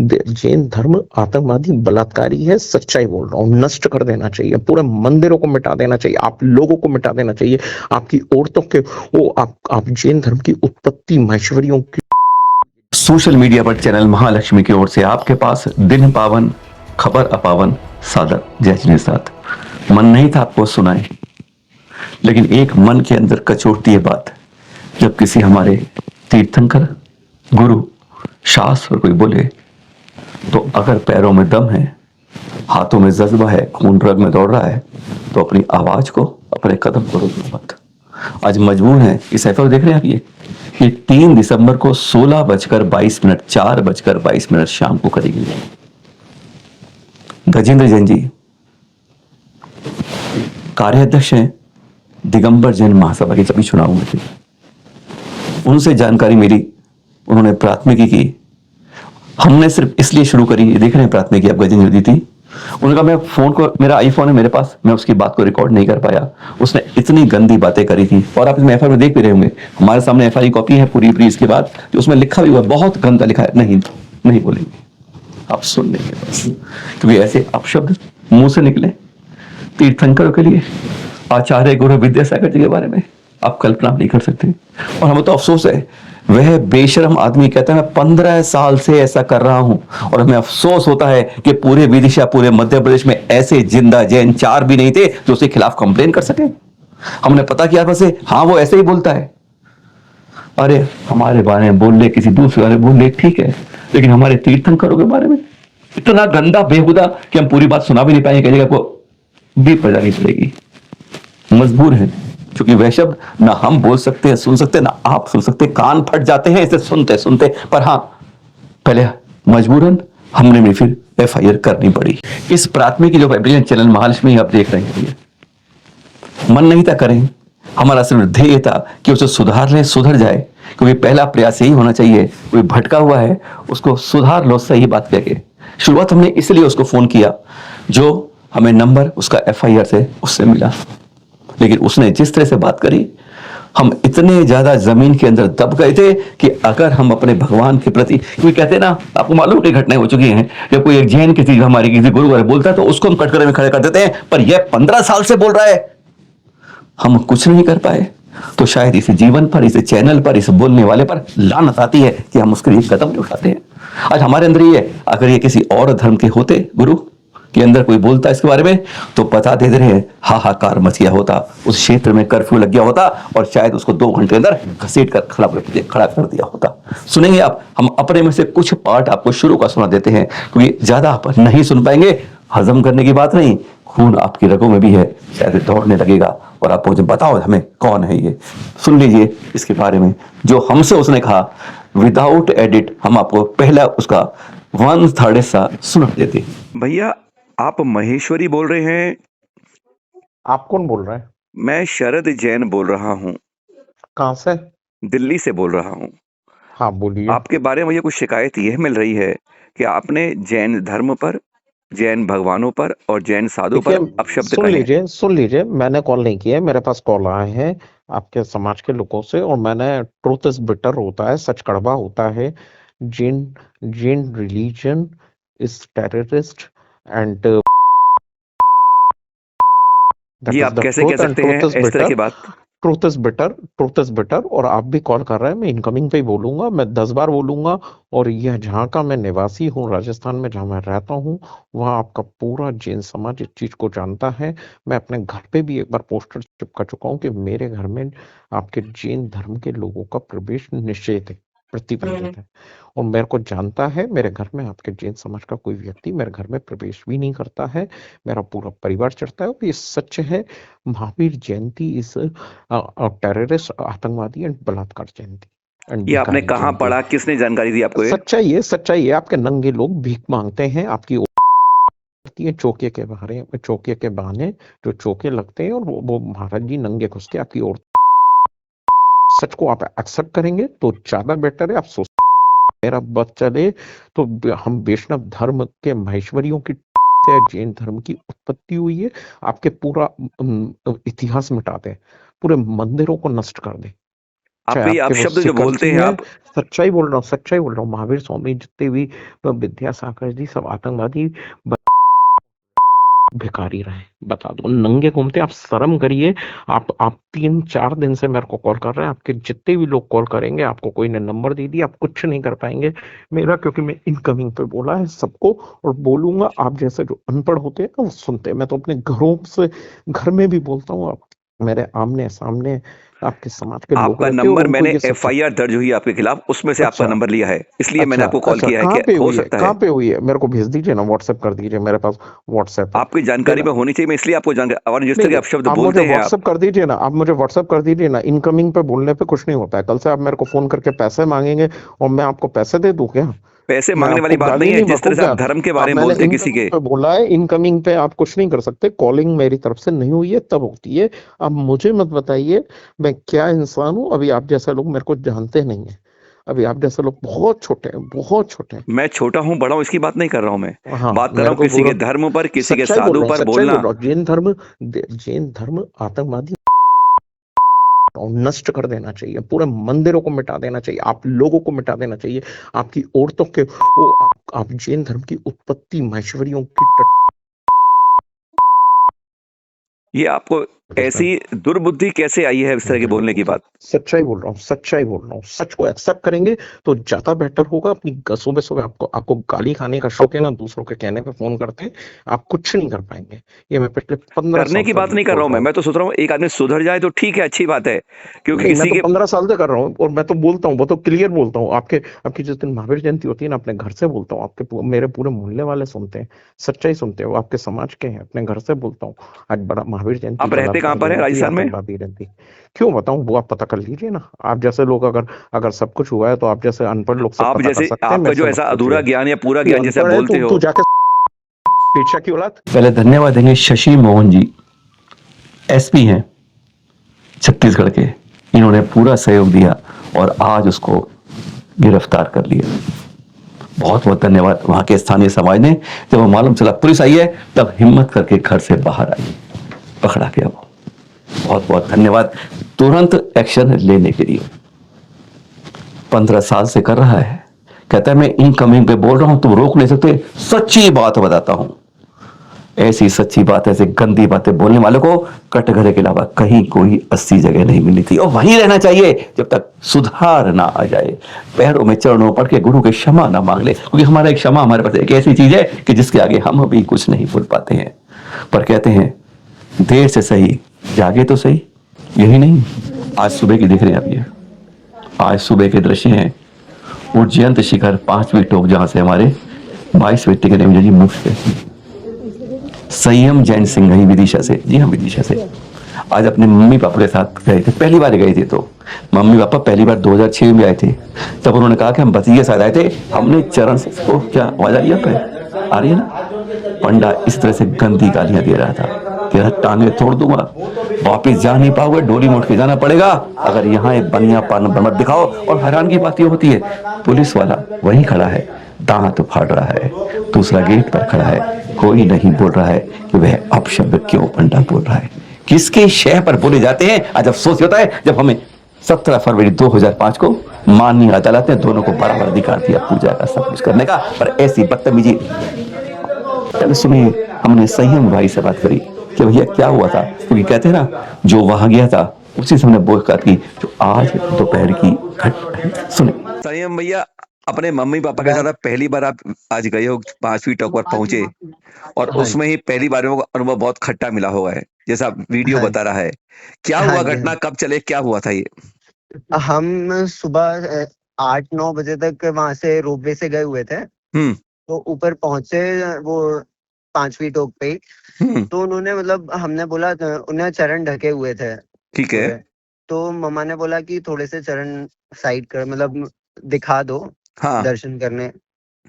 जैन धर्म आतंकवादी बलात्कारी है, सच्चाई बोल रहा हूँ। नष्ट कर देना चाहिए, पूरे मंदिरों को मिटा देना चाहिए, आप लोगों को मिटा देना चाहिए, आपकी औरतों के वो आप जैन धर्म की उत्पत्ति महेश्वरियों की। सोशल मीडिया पर चैनल महालक्ष्मी की ओर से आपके पास दिन पावन खबर अपावन सादर जय श्री साथ। मन नहीं था आपको सुनाए, लेकिन एक मन के अंदर कचोटती है बात। जब किसी हमारे तीर्थंकर गुरु शास्त्र कोई बोले तो अगर पैरों में दम है, हाथों में जज्बा है, खून रग में दौड़ रहा है, तो अपनी आवाज को, अपने कदम को रोको मत। आज मजबूर है, इस एफर देख रहे हैं आप, ये 3 दिसंबर को 16:22 4:22 शाम को करेगी। गजेंद्र जैन जी कार्याध्यक्ष हैं दिगंबर जैन महासभा के, जब भी चुनाव हुए थे उनसे जानकारी मिली, उन्होंने प्राथमिकी की। हमने सिर्फ इसलिए शुरू करी, देख रहे हैं प्राथमिकी आप गजेंद्र जी थी। उन्होंने कहा मैं फोन को, मेरा आईफोन है मेरे पास, मैं उसकी बात को रिकॉर्ड नहीं कर पाया। उसने इतनी गंदी बातें करी थी, और आप इसमें एफआईआर में देख भी रहे होंगे, हमारे सामने एफआईआर कॉपी है पूरी इसके बाद, जो उसमें लिखा भी हुआ है, बहुत गंदा लिखा है। नहीं बोलेंगे, आप सुन लेंगे बस, क्योंकि ऐसे अपशब्द मुंह से निकले तीर्थंकरों के लिए, आचार्य गुरु विद्यासागर जी के बारे में आप कल्पना नहीं कर सकते। और हमें तो अफसोस है, वह बेशरम आदमी कहता है मैं 15 साल से ऐसा कर रहा हूं, और हमें अफसोस होता है कि पूरे विदिशा, पूरे मध्य प्रदेश में ऐसे जिंदा जैन 4 भी नहीं थे जो उसके खिलाफ कंप्लेन कर सके। हमने पता किया वैसे, हाँ वो ऐसे ही बोलता है, अरे हमारे बारे में बोल ले, किसी दूसरे बारे में बोल ले, ठीक है, लेकिन हमारे तीर्थंकरों के बारे में इतना गंदा बेहुदा कि हम पूरी बात सुना भी नहीं पाएंगे, कई जगह को भी पड़नी पड़ेगी। मजबूर है, क्योंकि वह शब्द ना हम बोल सकते हैं, सुन सकते हैं, ना आप सुन सकते, कान फट जाते हैं इसे सुनते सुनते। पर हाँ, पहले मजबूरन हमने भी फिर एफआईआर करनी पड़ी। इस प्राथमिकी जो वाइब्रेशन चैनल महालक्ष्मी आप देख रहे हैं, मन नहीं था करें, हमारा सिर्फ ध्येय था कि उसे सुधार ले, सुधर जाए, क्योंकि पहला प्रयास यही होना चाहिए, कोई भटका हुआ है उसको सुधार लो, सही बात कह के। शुरुआत हमने इसलिए उसको फोन किया, जो हमें नंबर उसका एफआईआर से उससे मिला, लेकिन उसने जिस तरह से बात करी, हम इतने ज्यादा जमीन के अंदर दब गए थे कि अगर हम अपने भगवान के प्रति, क्योंकि कहते हैं ना, आपको मालूम है घटनाएं हो चुकी हैं, जब कोई एक जैन किसी हमारी किसी गुरु बारे बोलता है तो उसको हम कटघरे में खड़े कर देते हैं, पर यह 15 साल से बोल रहा है, हम कुछ नहीं कर पाए। तो शायद इस जीवन पर, इस चैनल पर, इस बोलने वाले पर लानत आती है कि हम उसके लिए कदम नहीं उठाते हैं। आज हमारे अंदर ये, अगर ये किसी और धर्म के होते, गुरु के अंदर कोई बोलता इसके बारे में, तो बता दे रहे हैं, हाहाकार मच गया होता, उस क्षेत्र में कर्फ्यू लग गया होता, और शायद उसको 2 घंटे के अंदर घसीट कर खड़ा कर दिया होता। सुनेंगे आप, हम अपने में से कुछ पार्ट आपको शुरू का सुना देते हैं, क्योंकि ज्यादा आप नहीं सुन पाएंगे। हजम करने की बात नहीं, खून आपकी रगों में भी है, शायद दौड़ने लगेगा, और आप मुझे बताओ हमें कौन है ये। सुन लीजिए इसके बारे में, जो हमसे उसने कहा विदाउट एडिट। हम आपको पहला उसका 1/3 हिस्सा सुना देते। भैया, आप महेश्वरी बोल रहे हैं? आप कौन बोल रहे हैं? मैं शरद जैन बोल रहा हूँ, कहाँ से? दिल्ली से बोल रहा हूँ। हाँ बोलिए। आपके बारे में मुझे कुछ शिकायत यह मिल रही है कि आपने जैन धर्म पर, जैन भगवानों पर और जैन साधु पर अपशब्द कहे। सुन लीजिए, मैंने कॉल नहीं किया, मेरे पास कॉल आए हैं आपके समाज के लोगों से, और मैंने, ट्रूथ इज बिटर होता है, सच कड़वा होता है। Jain religion is terrorist and ये आप कैसे कह सकते हैं इस तरह की बात? Truth is bitter. और आप भी कॉल कर रहे हैं, मैं इनकमिंग पे ही बोलूंगा, मैं 10 बार बोलूंगा। और यह जहाँ का मैं निवासी हूँ, राजस्थान में जहाँ मैं रहता हूँ, वहाँ आपका पूरा जैन समाज इस चीज को जानता है। मैं अपने घर पे भी एक बार पोस्टर चिपका चुका हूँ कि मेरे घर में आपके जैन धर्म के लोगों का प्रवेश निषेध है, प्रतिबंधित है। और मेरे को जानता है, मेरे घर में आपके जैन समाज का कोई व्यक्ति मेरे घर में प्रवेश भी नहीं करता है, मेरा पूरा परिवार चढ़ता है। और ये सच है, महावीर जयंती इस टेररिस्ट, आतंकवादी एंड बलात्कार जयंती। ये आपने कहाँ पढ़ा, किसने जानकारी दी आपको? सच्चाई है, आपके नंगे लोग भीख मांगते हैं, आपकी चौके के बहाने जो चौके लगते हैं, और वो महाराज जी नंगे घुस के आपकी ओर। सच को आप एक्सेप्ट करेंगे तो ज्यादा बेटर है। आप सोच, मेरा बस चले तो हम वैष्णव धर्म के महेश्वरियों की से जैन धर्म की उत्पत्ति हुई है, आपके पूरा इतिहास मिटा दें, पूरे मंदिरों को नष्ट कर दें। आप ये आपके वो अपशब्द जो शिखर बोलते जी हैं हैं, आप, सच्चाई बोल रहा हूँ, सच्चाई बोल रहा हूँ। महावीर स्वामी जितने भी विद्यासागर जी सब आतंकवादी भिखारी रहे, बता दो, नंगे घूमते। आप शर्म करिए। आप 3-4 दिन से मेरे को कॉल कर रहे हैं, आपके जितने भी लोग कॉल करेंगे, आपको कोई ने नंबर दे दिया, आप कुछ नहीं कर पाएंगे मेरा, क्योंकि मैं इनकमिंग पे बोला है सबको और बोलूंगा। आप जैसे जो अनपढ़ होते हैं ना वो सुनते हैं, मैं तो अपने घरों से घर में भी बोलता हूँ। आप मेरे आमने सामने आपके समाज के लोग आपका रहते हैं और नंबर, उनको मैंने ये सब चीज। एफआईआर दर्ज हुई है आपके खिलाफ, उसमें से आपका अच्छा, नंबर लिया है, इसलिए मैंने अच्छा, आपको कॉल अच्छा, किया है कहाँ कि पे हो हुई है, सकता कहाँ है पे हुई है? मेरे को भेज दीजिए ना, व्हाट्सएप कर दीजिए, मेरे पास व्हाट्सएप है। आपकी जानकारी फिर में होनी चाहिए, मैं इसलिए आपको जानकारी, और जिस तरह नहीं, के अपशब्द आप मुझे बोलते हैं आप, व्हाट्सएप कर दीजिए ना, आप मुझे व्हाट्सएप कर दीजिए ना। इनकमिंग पे बोलने पे कुछ नहीं होता है। कल से आप मेरे को फोन करके पैसे मांगेंगे और मैं आपको पैसे दे दूं क्या? पैसे मैं मांगने आपको वाली बात नहीं गाली है। नहीं जिस बकूं तरह से क्या? आप धर्म के बारे अब में मैंने बोलते हैं किसी इनकमिंग के, पे बोला है, इनकमिंग पे आप कुछ नहीं कर सकते। कॉलिंग मेरी तरफ से नहीं हुई है तब होती है। अब मुझे मत बताइए मैं क्या इंसान हूँ। अभी आप जैसे लोग मेरे को जानते नहीं है। अभी आप जैसे लोग बहुत छोटे हैं, बहुत छोटे हैं। मैं छोटा हूं बड़ा हूं इसकी बात नहीं कर रहा हूं, मैं हाँ, बात कर रहा मेरे हूं को किसी पूरा के धर्म पर, किसी के सच्चाई बोल साधु रहा हूँ, पर सच्चाई बोल बोलना। रहा हूँ। जैन धर्म आतंकवादी और नष्ट कर देना चाहिए। पूरे मंदिरों को मिटा देना चाहिए। आप लोगों को मिटा देना चाहिए। आपकी औरतों के वो आप जैन धर्म की उत्पत्ति महेश्वरियों की ये आपको ऐसी दुर्बुद्धि कैसे आई है इस तरह की बोलने की बात? सच्चाई बोल रहा हूँ, सच्चाई बोल रहा हूँ। सच को एक्सेप्ट करेंगे तो ज्यादा बेटर होगा। अपनी सुबह सुबह आपको गाली खाने का शौक है ना, दूसरों के कहने पे फोन करते हैं। आप कुछ नहीं कर पाएंगे। ये मैं पिछले 15 करने साल की से बात नहीं कर बोल रहा हूं, रहा हूँ। मैं तो सोच रहा हूं एक आदमी सुधर जाए तो ठीक है, अच्छी बात है, क्योंकि नहीं, मैं किसी तो के, 15 साल से कर रहा हूँ और मैं तो बोलता हूँ, वो तो क्लियर बोलता हूँ। आपकी जिस दिन महावीर जयंती होती है ना, अपने घर से बोलता हूँ। मेरे पूरे मोहल्ले वाले सुनते हैं, सच्चाई सुनते हैं। वो आपके समाज के हैं, अपने घर से बोलता हूँ। आज बड़ा महावीर जयंती, आप रहते कहाँ बलात्कार पर है जयंती, राजस्थान में? आतंकवादी जयंती। क्यों बताऊं? वो आप पता कर लीजिए ना। आप जैसे लोग अगर अगर सब कुछ हुआ है तो आप जैसे अनपढ़ लोग सब आप पता कर जैसे, सकते हैं। आपका मेरे से जो मत ऐसा अधूरा पूछिए। ज्ञान या पूरा तू ज्ञान जैसे आप अनपढ़ है, बोलते तू हो। जाके पीछा की औलाद। पहले धन्यवाद देंगे शशि मोहन जी, एसपी हैं छत्तीसगढ़ के। इन्होंने पूरा सहयोग दिया और आज उसको गिरफ्तार कर लिया। बहुत बहुत धन्यवाद वहां के स्थानीय समाज ने। जब वो मालूम चला पुलिस आई है तब हिम्मत करके घर से बाहर आई, पकड़ा गया वो। बहुत बहुत धन्यवाद तुरंत एक्शन लेने के लिए। 15 साल से कर रहा है, कहता है मैं इनकमिंग पे बोल रहा हूं, तुम रोक नहीं सकते। सच्ची बात बताता हूं, ऐसी सच्ची बात, ऐसे गंदी बातें बोलने वालों को कटघरे के अलावा कहीं कोई 80 जगह नहीं मिलनी थी और वहीं रहना चाहिए जब तक सुधार ना आ जाए। पैरों में चरणों पड़ के गुरु के क्षमा ना मांग ले, क्योंकि हमारा एक क्षमा हमारे पास एक ऐसी चीज है कि जिसके आगे हम अभी कुछ नहीं बोल पाते हैं। पर कहते हैं देर से सही जागे तो सही। यही नहीं, आज सुबह की देख रहे हैं आप, ये आज सुबह के दृश्य हैं उज्जयंत शिखर 5वीं टोक, जहां से हमारे 22 व्यक्ति के नेम जी मुफ्त है। संयम जैन सिंह विदिशा से, जी हाँ विदिशा से, आज अपने मम्मी पापा के साथ गए थे। पहली बार गए थे तो मम्मी पापा पहली बार 2006 में आए थे। तब उन्होंने कहा कि हम बतिया साथ आए थे। हमने चरण से को क्या आवाज आ रही है? आ रही है ना? पंडा इस तरह से गंदी गालियां दे रहा था कि टांगे तोड़ दूंगा, वापिस जा नहीं पाओगे, डोली मोड़ के जाना पड़ेगा अगर यहाँ एक बनिया पान मत दिखाओ। और हैरान की बात ये होती है, पुलिस वाला वहीं खड़ा है, दांत फाड़ रहा है, दूसरा गेट पर खड़ा है, कोई नहीं बोल रहा है कि वह अपशब्द क्यों पंडा बोल रहा है, किसके शय पर बोले जाते हैं। आज अफसोस होता है जब हमें 17 फरवरी 2005 को माननीय अदालत ने दोनों को बराबर अधिकार दिया पूजा का, सब कुछ करने का, पर ऐसी बदतमीजी। सुनिए, हमने संयम भाई से बात करी कि भैया क्या हुआ था, क्योंकि कहते हैं ना जो वहां गया था उसी से हमने बोलबात की जो आज दोपहर की घटना। सुने संयम भैया, अपने मम्मी पापा के साथ पहली बार आप आज गए हो, 5वीं टॉक पर पहुंचे, और हाँ उसमें ही पहली बार में अनुभव बहुत खट्टा मिला होगा है, जैसा वीडियो हाँ बता रहा है। क्या हाँ हुआ जी घटना, कब चले, क्या हुआ था ये? हम सुबह 8-9 बजे तक वहां से रोपवे से गए हुए थे। तो ऊपर पहुंचे वो 5वीं टोक पे, तो उन्होंने मतलब हमने बोला, उन्हें चरण ढके हुए थे। ठीक है। तो मम्मा ने बोला कि थोड़े से चरण साइड कर, मतलब दिखा दो हाँ। दर्शन करने।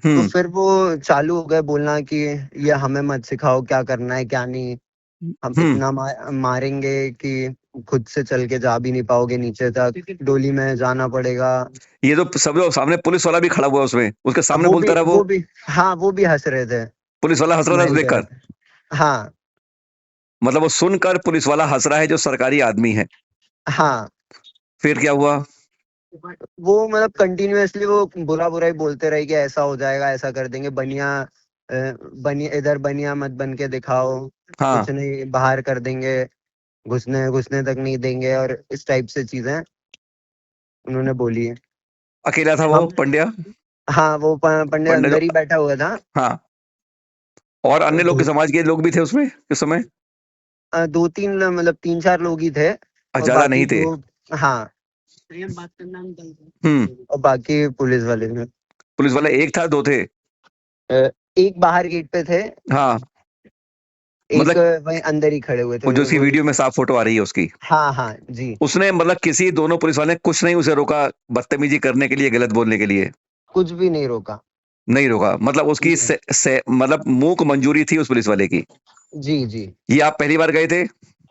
तो फिर वो चालू हो गए बोलना कि ये हमें मत सिखाओ क्या करना है क्या नहीं, हम इतना मारेंगे कि खुद से चल के जा भी नहीं पाओगे नीचे तक, डोली में जाना पड़ेगा। ये तो सब लोग सामने, पुलिस वाला भी खड़ा हुआ उसमें, उसके सामने बोलता रहा वो भी, हाँ वो भी हंस रहे थे। पुलिस वाला हंस रहा था देखकर? हाँ, मतलब वो सुनकर पुलिस वाला हंस रहा है जो सरकारी आदमी है। हाँ। फिर क्या हुआ? वो मतलब कंटिन्यूअसली वो बुरा बुरा ही बोलते रहे कि ऐसा हो जाएगा, ऐसा कर देंगे, बनिया इधर बनिया मत बन के दिखाओ, हाँ कुछ नहीं बाहर कर देंगे, घुसने घुसने तक नहीं देंगे, और इस टाइप से चीजें उन्होंने बोली है। अकेला था वो हम पंड्या? हाँ, वो पंडित पंड्या जो, अंदर ही बैठा हुआ था। हाँ, और अन्य लोग के समाज के लोग भी थे उसमें उस समय? 2-3 मतलब 3-4 लोग ही थे, और ज्यादा बाकी नहीं थे? जो, हाँ, और बाकी पुलिस वाले थे। पुलिस वाले एक था, दो थे? एक बाहर गेट पे थे, हाँ, एक मतलब वहीं अंदर ही खड़े हुए थे जो उसकी वो। वीडियो में साफ फोटो आ रही है उसकी, हाँ हाँ जी। उसने मतलब किसी दोनों पुलिस वाले ने कुछ नहीं उसे रोका बदतमीजी करने के लिए, गलत बोलने के लिए? कुछ भी नहीं रोका। नहीं रोका, मतलब उसकी मतलब मूक मंजूरी थी उस पुलिस वाले की? जी जी। ये आप पहली बार गए थे?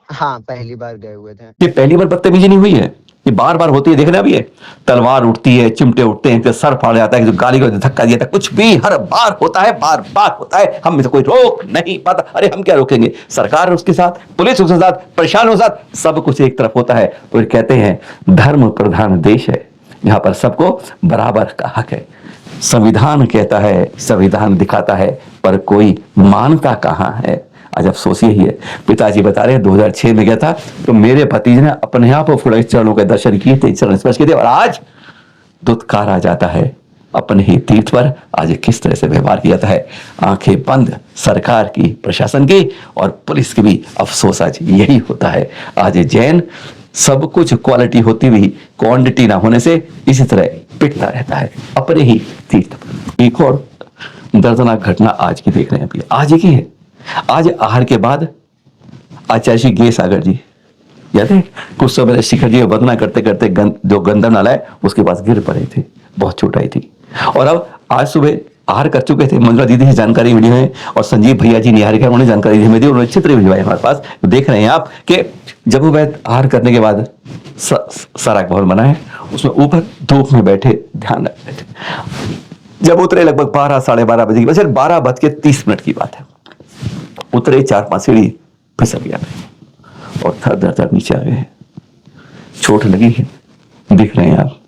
हाँ, पहली बार गए हुए थे। ये पहली बार बदतमीजी नहीं हुई है, ये बार बार होती है। देख रहे हैं अब, ये तलवार उठती है, चिमटे उठते हैं, सर फाड़ जाता है, जो गाली को धक्का दिया था, कुछ भी हर बार होता है, बार बार होता है। हम में से कोई रोक नहीं पाता। अरे हम क्या रोकेंगे, सरकार उसके साथ, पुलिस उसके साथ, प्रशासन उसके साथ, सब कुछ एक तरफ होता है। तो कहते हैं धर्म प्रधान देश है, यहाँ पर सबको बराबर का हक है। संविधान कहता है, संविधान दिखाता है, पर कोई मानता कहाँ है। आज अफसोस यही है। पिताजी बता रहे हैं 2006 में गया था तो मेरे भतीजे ने अपने आप फुड़े चरणों के दर्शन किए थे, चरण स्पर्श किए थे, और आज दुत्कार आ जाता है अपने ही तीर्थ पर आज किस तरह से व्यवहार किया जाता है। आंखें बंद सरकार की, प्रशासन की और पुलिस की भी। अफसोस आज यही होता है। आज जैन सब कुछ क्वालिटी होती हुई क्वांटिटी ना होने से इसी तरह पिटता रहता है अपने ही तीर्थ पर। एक और दर्दनाक घटना आज की देख रहे हैं अभी, आज की है। आज आहार के बाद आचार्य श्री गे सागर जी, याद है कुछ समय शिखर जी वंदना करते करते जो गंधम नाला है उसके पास गिर पड़े थे, बहुत चोटाई थी। और अब आज सुबह आहार कर चुके थे, मंजुला दीदी से जानकारी मिली है और संजीव भैया जी निहारिका उन्होंने जानकारी दी, उन्होंने चित्र भिजवाए हमारे पास। देख रहे हैं आप कि जब वो आहार करने के बाद सराक भवन बना है, उसमें ऊपर धूप में बैठे ध्यान रख रहे थे। जब उतरे लगभग 12-12:30 बजे की बात, 12:30 की बात है, उतरे 4-5 सीढ़ी फिसल गया और थर थर नीचे आ गए। चोट लगी है, दिख रहे हैं आप।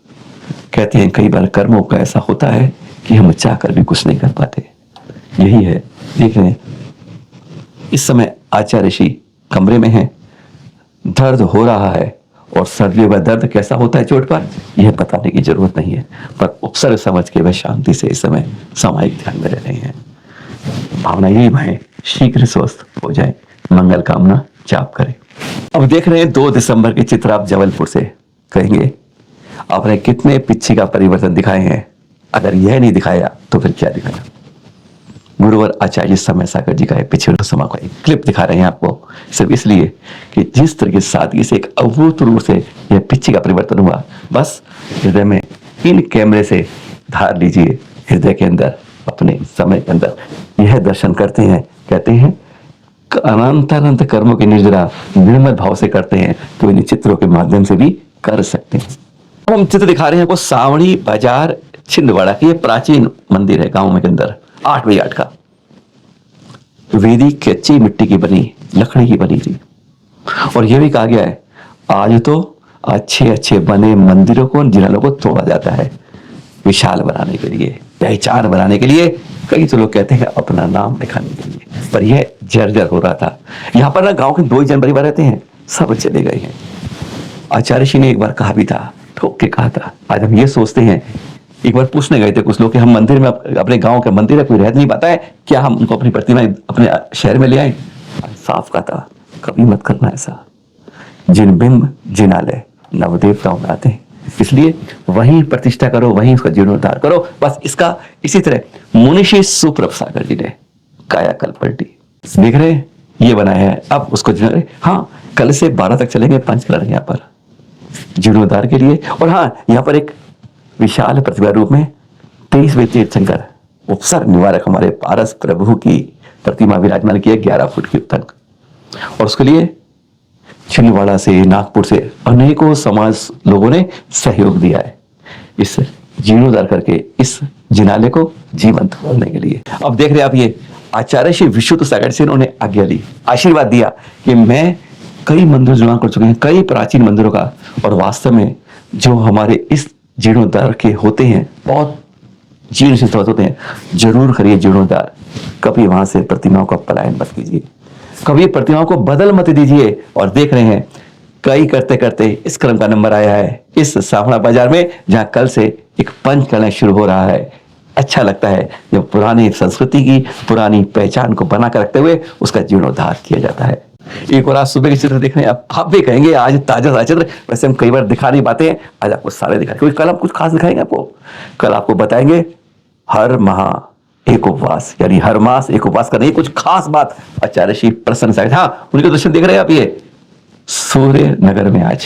कहते हैं कई बार कर्मों का ऐसा होता है कि हम चाहकर भी कुछ नहीं कर पाते। यही है, देख रहे हैं इस समय आचार्य ऋषि कमरे में हैं, दर्द हो रहा है और सर्दियों में दर्द कैसा होता है चोट पर यह बताने की जरूरत नहीं है, पर उपसर्ग समझ के वह शांति से इस समय सामायिक ध्यान में रह रहे हैं। भावना यही भाई शीघ्र स्वस्थ हो जाए, मंगल कामना जाप करें। अब देख रहे हैं 2 दिसंबर के चित्र आप जबलपुर से। कहेंगे आपने कितने पिछी का परिवर्तन दिखाए हैं, अगर यह नहीं दिखाया तो फिर क्या दिखाया। गुरुवर आचार्य समय सागर जी का पिछले समय का एक क्लिप दिखा रहे हैं आपको, सिर्फ इसलिए कि जिस तरह की सादगी से एक अभूतपूर्व से यह पिछी का परिवर्तन हुआ। बस हृदय में इन कैमरे से धार लीजिए, हृदय के अंदर अपने समय के अंदर यह दर्शन करते हैं। कहते हैं अनंत कर्मों की निर्जरा निर्मल भाव से करते हैं तो इन चित्रों के माध्यम से भी कर सकते हैं। हम चित्र दिखा रहे हैं आपको सावड़ी बाजार छिंदवाड़ा की, प्राचीन मंदिर है गांव में के अंदर, 8 बाई 8 का, वैदिक कच्ची मिट्टी की बनी, लकड़ी की बनी थी। और यह भी कहा गया है आज तो अच्छे अच्छे बने मंदिरों को, जिन्हों को तोड़ा जाता है विशाल बनाने के लिए, पहचान बनाने के लिए, कई तो लोग कहते हैं अपना नाम दिखाने के लिए, पर यह जर्जर हो रहा था। यहां पर ना गांव के 2 ही जन परिवार रहते हैं, सब चले गए हैं। आचार्य जी ने एक बार कहा भी था, ठोक के कहा था। आज हम ये सोचते हैं, एक बार पूछने गए थे कुछ लोग कि हम मंदिर में, अपने गांव के मंदिर में कोई रह नहीं पाता है, क्या हम उनको अपनी प्रतिमा अपने शहर में ले आए। साफ कहा था कभी मत करना ऐसा, जिन बिंब जिनालय नवदेवताओं में आते हैं, इसलिए वहीं प्रतिष्ठा करो, वहीं उसका जीर्णोद्धार करो। बस इसका इसी तरह मुनिषी सुप्रभ सागर जी ने कायाकल्प पलटी, देख रहे हैं ये बनाया है। अब उसको हाँ, कल से 12 तक चलेंगे पंचकलर यहाँ पर जीर्णोद्धार के लिए। और हाँ, यहाँ पर एक विशाल प्रतिभा रूप में 23वें तीर्थंकर उपसर्ग निवारक हमारे पारस प्रभु की प्रतिमा विराजमान की है 11 फुट की तक। और उसके लिए छिंदवाड़ा से, नागपुर से अनेकों समाज लोगों ने सहयोग दिया है इस जीर्णोद्धार करके इस जिनालय को जीवंत करने के लिए। अब देख रहे हैं आप, ये आचार्य श्री विशुद्ध सागर से उन्होंने आज्ञा ली, आशीर्वाद दिया कि मैं कई मंदिर निर्माण कर चुके हैं, कई प्राचीन मंदिरों का, और वास्तव में जो हमारे इस जीर्णोद्धार के होते हैं, बहुत जीर्ण शिथिल होते हैं, जरूर करिए जीर्णोद्धार। कभी वहां से प्रतिमाओं का पलायन मत कीजिए, कभी प्रतिमाओं को बदल मत दीजिए। और देख रहे हैं कई करते करते इस क्रम का नंबर आया है इस सावड़ा बाजार में, जहां कल से एक पंचकलश शुरू हो रहा है। अच्छा लगता है जब पुरानी संस्कृति की पुरानी पहचान को बनाकर रखते हुए उसका जीर्णोद्धार किया जाता है। एक और आज सुबह के चित्र देख रहे हैं आप भी कहेंगे आज ताजा ताजा चित्र। वैसे हम कई बार दिखा नहीं पाते हैं, आज आपको सारे दिखाएंगे, क्योंकि कल हम कुछ खास दिखाएंगे आपको। कल आपको बताएंगे हर माह एक उपवास, यानी हर मास एक उपवास करने की कुछ खास बात आचार्य श्री प्रसन्न साहिब, हाँ उनके दर्शन देख रहे हैं आप। ये सूर्य नगर में आज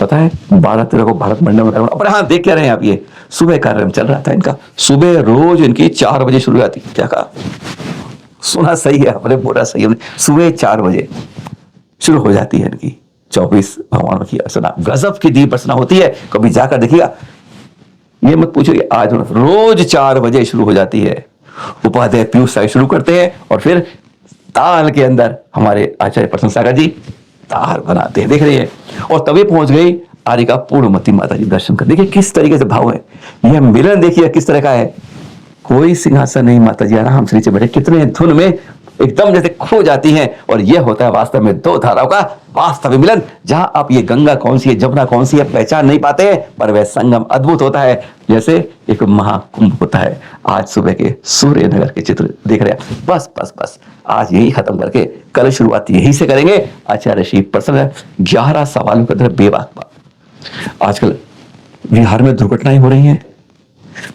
पता है 12-13 को भारत मंडल में, पर हाँ देख क्या रहे हैं आप, ये सुबह कार्यक्रम चल रहा था इनका। सुबह रोज इनकी 4 बजे शुरू होती, क्या कहा, सुना सही है आपने, बोला सही है, सुबह 4 बजे शुरू हो जाती है इनकी 24 भगवानों की अर्चना। गजब की दीप अर्चना होती है, कभी जाकर देखिएगा। ये मत पूछिए आज रोज 4 बजे शुरू हो जाती है। उपाध्याय पीयूष साहब शुरू करते हैं और फिर ताल के अंदर हमारे आचार्य प्रसन्न सागर जी तार बनाते हैं, देख रही है। और तभी पहुंच गई आरिका पूर्णमती माता जी दर्शन कर। देखिए किस तरीके से भाव है, यह मिलन देखिए किस तरह का है। कोई सिंहासन नहीं, माता जी आराम से नीचे बैठे, कितने धुन में एकदम जैसे खो जाती हैं। और यह होता है वास्तव में 2 धाराओं का वास्तविक मिलन, जहां आप ये गंगा कौन सी है जमुना कौन सी है पहचान नहीं पाते हैं, पर वह संगम अद्भुत होता है, जैसे एक महाकुंभ होता है। आज सुबह के सूर्य नगर के चित्र देख रहे हैं। बस बस बस आज यही खत्म करके कल शुरुआत यही से करेंगे। आचार्य श्री प्रसन्न 11 सवालों के अंदर बेबाक बात। आजकल बिहार में दुर्घटनाएं हो रही हैं,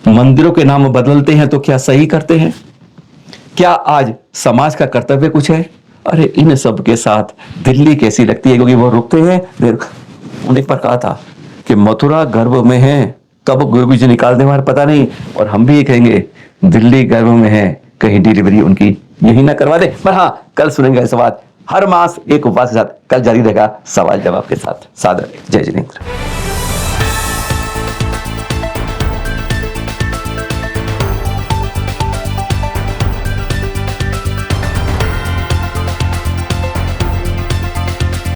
मंदिरों के नाम बदलते हैं तो क्या सही करते हैं? क्या आज समाज का कर्तव्य कुछ है? अरे इन सब के साथ दिल्ली कैसी लगती है, क्योंकि वो रुकते हैं। उन्होंने एक बार कहा था कि मथुरा गर्भ में है, कब गुरु जी निकाल दें पता नहीं। और हम भी ये कहेंगे दिल्ली गर्भ में है, कहीं डिलीवरी उनकी यही ना करवा दे। पर हाँ कल सुनेंगे सवाल, हर मास एक उपवास के साथ कल जारी रहेगा सवाल जवाब के साथ। सादर जय जिनेंद्र।